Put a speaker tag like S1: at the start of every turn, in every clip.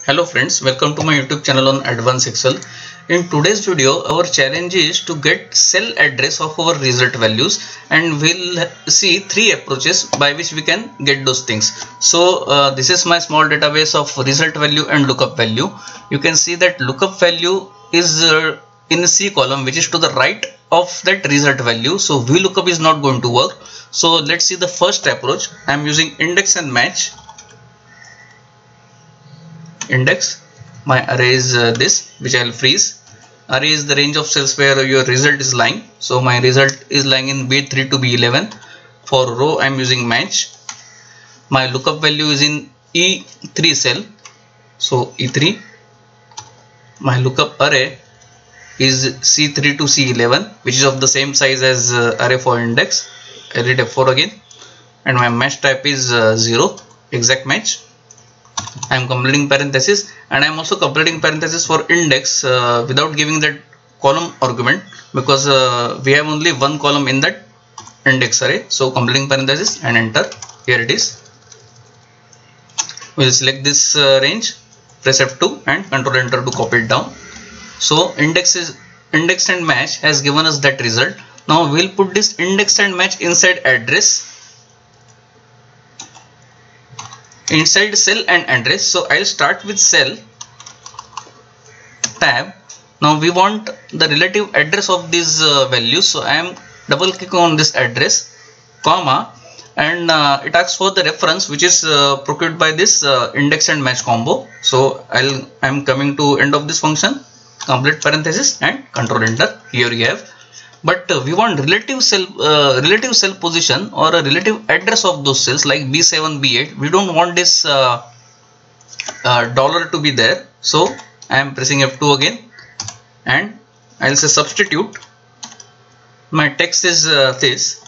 S1: Hello friends, welcome to my YouTube channel on Advanced Excel. In today's video, our challenge is to get cell address of our result values, and we'll see three approaches by which we can get those things. So this is my small database of result value and lookup value. You can see that lookup value is in the C column, which is to the right of that result value. So VLOOKUP is not going to work. So let's see the first approach. I am using index and match. Index, my array is this, which I will freeze. Array is the range of cells where your result is lying. So my result is lying in B3 to B11. For row I am using match. My lookup value is in E3 cell, so E3. My lookup array is C3 to C11, which is of the same size as array for index. I read F4 again, and my match type is 0, exact match. I am completing parenthesis, and I am also completing parenthesis for index without giving that column argument, because we have only one column in that index array. So completing parenthesis and enter. Here it is. We will select this range, press F2 and control enter to copy it down. So index and match has given us that result. Now we will put this index and match inside address, inside cell and address. So I'll start with cell tab. Now we want the relative address of these values. So I am double clicking on this address, comma, and it asks for the reference which is procured by this index and match combo. So I'm coming to end of this function, complete parenthesis and control enter. Here you have. But we want relative cell position or a relative address of those cells like B7, B8. We don't want this dollar to be there. So I am pressing F2 again, and I'll say substitute. My text is this.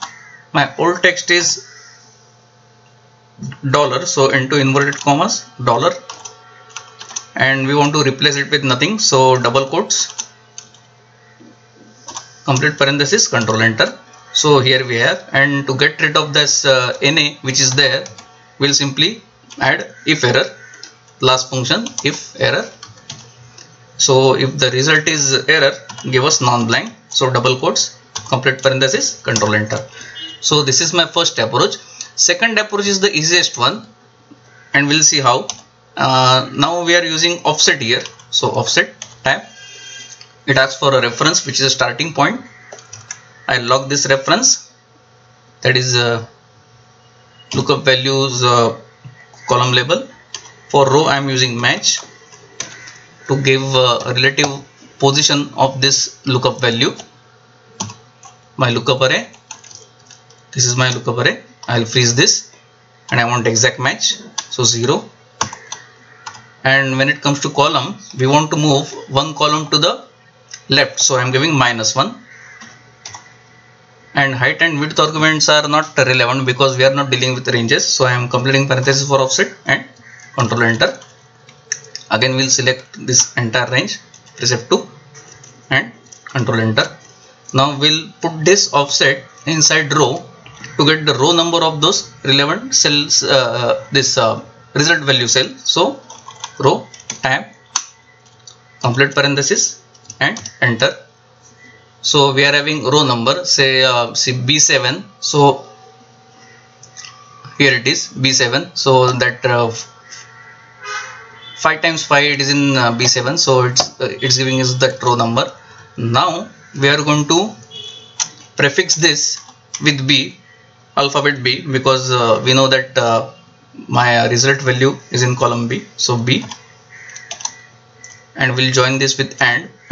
S1: My old text is dollar. So into inverted commas, dollar, and we want to replace it with nothing. So double quotes, complete parenthesis, control enter. So here we have, and to get rid of this NA which is there, we'll simply add if error, last function if error. So if the result is error, give us non-blank. So double quotes, complete parenthesis, control enter. So this is my first approach. Second approach is the easiest one, and we'll see how. Now we are using offset here. So offset tab. It asks for a reference which is a starting point. I log this reference, that is lookup values column label. For row I am using match to give a relative position of this lookup value. My lookup array, this is my lookup array. I will freeze this, and I want exact match, so 0. And when it comes to column, we want to move one column to the left, so I am giving -1. And height and width arguments are not relevant because we are not dealing with ranges. So I am completing parenthesis for offset and control enter. Again we'll select this entire range, press F2 and control enter. Now we'll put this offset inside row to get the row number of those relevant cells, this result value cell. So row tab, complete parenthesis and enter. So we are having row number, say B7. So here it is, B7. So that 5 times 5, it is in B7. So it's giving us that row number. Now we are going to prefix this with B, alphabet B, because we know that my result value is in column B. So B, and we'll join this with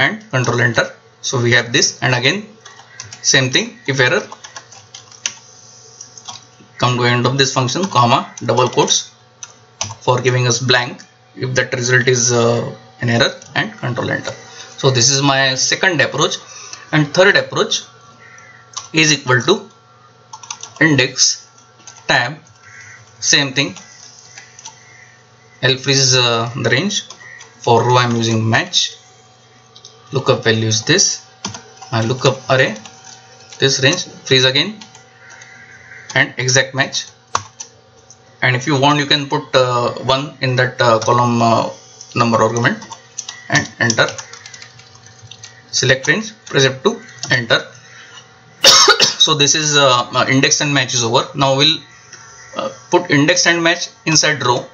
S1: and control enter. So we have this, and again same thing, if error, come to end of this function, comma, double quotes for giving us blank if that result is an error, and control enter. So this is my second approach. And third approach is equal to index tab, same thing. I'll freeze the range. For row I am using match. Lookup value is this. My lookup array, this range, freeze again, and exact match. And if you want, you can put 1 in that column number argument and enter. Select range, press F2, enter. So this is index and match is over. Now we'll put index and match inside row,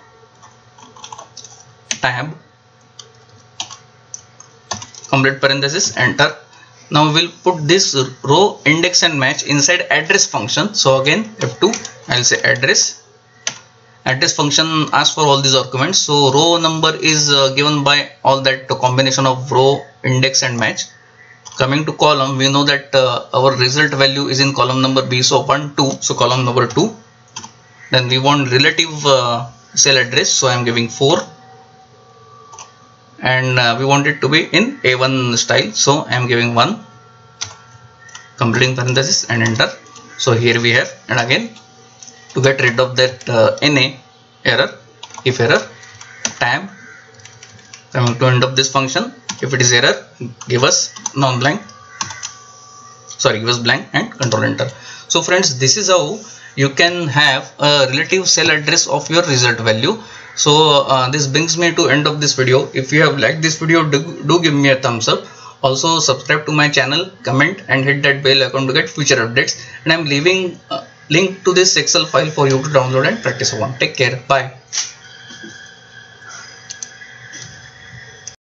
S1: tab, complete parenthesis, enter. Now we'll put this row index and match inside address function. So again F2, I'll say address. Address function asks for all these arguments. So row number is given by all that combination of row, index and match. Coming to column, we know that our result value is in column number B, so 1, 2, so column number 2. Then we want relative cell address, so I am giving 4, and we want it to be in A1 style, so I am giving 1, completing parenthesis and enter. So here we have, and again to get rid of that NA error, if error, tab, coming to end of this function. If it is error, give us non-blank, sorry, give us blank and control enter. So friends, this is how you can have a relative cell address of your result value. So this brings me to end of this video. If you have liked this video, do give me a thumbs up. Also subscribe to my channel, comment and hit that bell icon to get future updates. And I am leaving a link to this Excel file for you to download and practice upon. Take care. Bye.